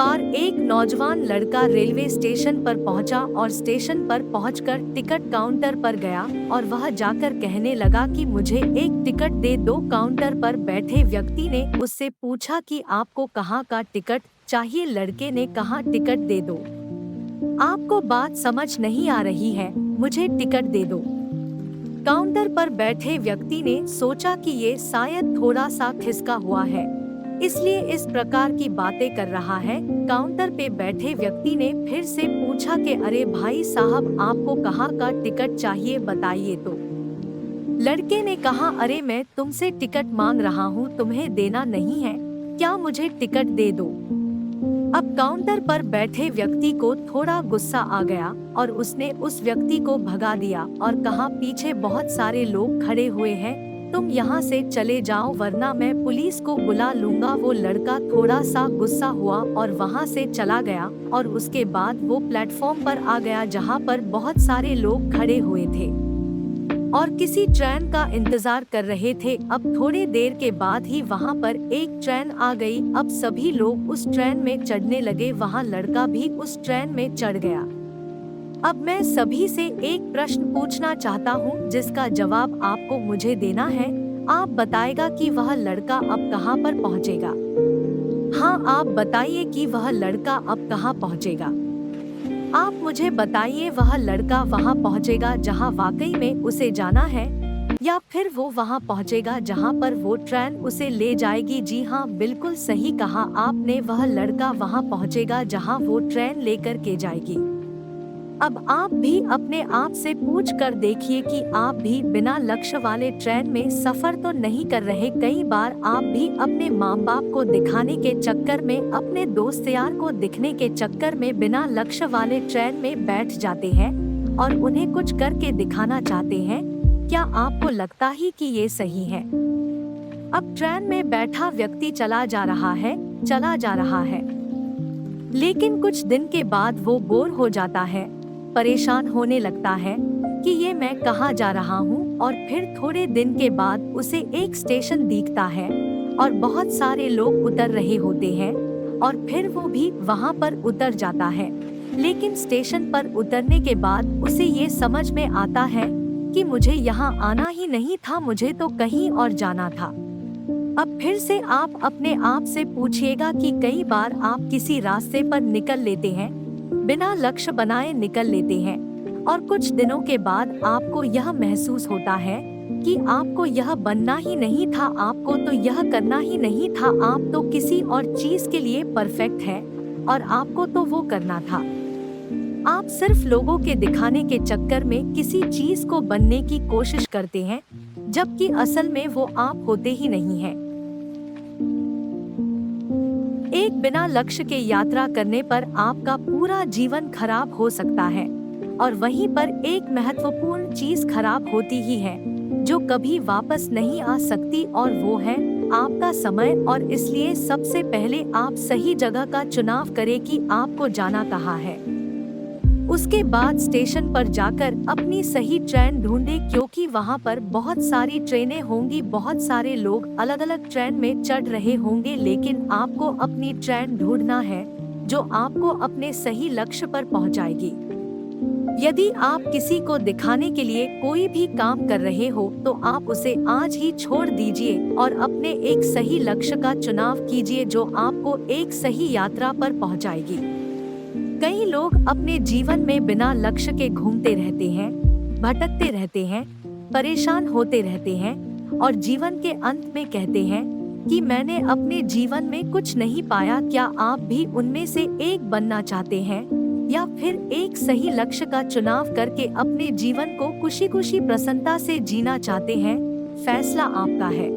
बार एक नौजवान लड़का रेलवे स्टेशन पर पहुंचा और स्टेशन पर पहुंचकर टिकट काउंटर पर गया और वह जाकर कहने लगा कि मुझे एक टिकट दे दो। काउंटर पर बैठे व्यक्ति ने उससे पूछा कि आपको कहाँ का टिकट चाहिए। लड़के ने कहा टिकट दे दो। आपको बात समझ नहीं आ रही है, मुझे टिकट दे दो। काउंटर पर बैठे व्यक्ति ने सोचा कि ये शायद थोड़ा सा खिसका हुआ है, इसलिए इस प्रकार की बातें कर रहा है। काउंटर पे बैठे व्यक्ति ने फिर से पूछा कि अरे भाई साहब, आपको कहाँ का टिकट चाहिए, बताइए तो। लड़के ने कहा अरे मैं तुमसे टिकट मांग रहा हूँ, तुम्हें देना नहीं है क्या, मुझे टिकट दे दो। अब काउंटर पर बैठे व्यक्ति को थोड़ा गुस्सा आ गया और उसने उस व्यक्ति को भगा दिया और कहा पीछे बहुत सारे लोग खड़े हुए हैं, तुम यहाँ से चले जाओ वरना मैं पुलिस को बुला लूंगा। वो लड़का थोड़ा सा गुस्सा हुआ और वहाँ से चला गया और उसके बाद वो प्लेटफॉर्म पर आ गया जहाँ पर बहुत सारे लोग खड़े हुए थे और किसी ट्रेन का इंतजार कर रहे थे। अब थोड़ी देर के बाद ही वहाँ पर एक ट्रेन आ गई। अब सभी लोग उस ट्रेन में चढ़ने लगे, वहाँ लड़का भी उस ट्रेन में चढ़ गया। अब मैं सभी से एक प्रश्न पूछना चाहता हूँ जिसका जवाब आपको मुझे देना है। आप बताएगा कि वह लड़का अब कहाँ पर पहुँचेगा। हाँ, आप बताइए कि वह लड़का अब कहाँ पहुँचेगा। आप मुझे बताइए वह लड़का वहाँ पहुँचेगा जहाँ वाकई में उसे जाना है, या फिर वो वहाँ पहुँचेगा जहाँ पर वो ट्रेन उसे ले जाएगी। जी हाँ, बिल्कुल सही कहा आपने, वह लड़का वहाँ पहुँचेगा जहाँ वो ट्रेन लेकर के जाएगी। अब आप भी अपने आप से पूछ कर देखिए कि आप भी बिना लक्ष्य वाले ट्रेन में सफर तो नहीं कर रहे। कई बार आप भी अपने माँ बाप को दिखाने के चक्कर में, अपने दोस्त यार को दिखने के चक्कर में बिना लक्ष्य वाले ट्रेन में बैठ जाते हैं और उन्हें कुछ करके दिखाना चाहते हैं। क्या आपको लगता ही कि ये सही है? अब ट्रेन में बैठा व्यक्ति चला जा रहा है, लेकिन कुछ दिन के बाद वो बोर हो जाता है, परेशान होने लगता है कि ये मैं कहाँ जा रहा हूँ। और फिर थोड़े दिन के बाद उसे एक स्टेशन दिखता है और बहुत सारे लोग उतर रहे होते हैं और फिर वो भी वहाँ पर उतर जाता है। लेकिन स्टेशन पर उतरने के बाद उसे ये समझ में आता है कि मुझे यहाँ आना ही नहीं था, मुझे तो कहीं और जाना था। अब फिर से आप अपने आप से पूछिएगा कि कई बार आप किसी रास्ते पर निकल लेते हैं, बिना लक्ष्य बनाए निकल लेते हैं और कुछ दिनों के बाद आपको यह महसूस होता है कि आपको यह बनना ही नहीं था, आपको तो यह करना ही नहीं था, आप तो किसी और चीज के लिए परफेक्ट है और आपको तो वो करना था। आप सिर्फ लोगों के दिखाने के चक्कर में किसी चीज को बनने की कोशिश करते हैं, जबकि असल में वो आप होते ही नहीं हैं। एक बिना लक्ष्य के यात्रा करने पर आपका पूरा जीवन खराब हो सकता है और वहीं पर एक महत्वपूर्ण चीज खराब होती ही है जो कभी वापस नहीं आ सकती, और वो है आपका समय। और इसलिए सबसे पहले आप सही जगह का चुनाव करें कि आपको जाना कहाँ है। उसके बाद स्टेशन पर जाकर अपनी सही ट्रेन ढूंढे, क्योंकि वहाँ पर बहुत सारी ट्रेनें होंगी, बहुत सारे लोग अलग अलग ट्रेन में चढ़ रहे होंगे, लेकिन आपको अपनी ट्रेन ढूंढना है जो आपको अपने सही लक्ष्य पर पहुँचाएगी। यदि आप किसी को दिखाने के लिए कोई भी काम कर रहे हो तो आप उसे आज ही छोड़ दीजिए और अपने एक सही लक्ष्य का चुनाव कीजिए जो आपको एक सही यात्रा पर पहुँचाएगी। कई लोग अपने जीवन में बिना लक्ष्य के घूमते रहते हैं, भटकते रहते हैं, परेशान होते रहते हैं और जीवन के अंत में कहते हैं कि मैंने अपने जीवन में कुछ नहीं पाया। क्या आप भी उनमें से एक बनना चाहते हैं या फिर एक सही लक्ष्य का चुनाव करके अपने जीवन को खुशी खुशी प्रसन्नता से जीना चाहते हैं? फैसला आपका है।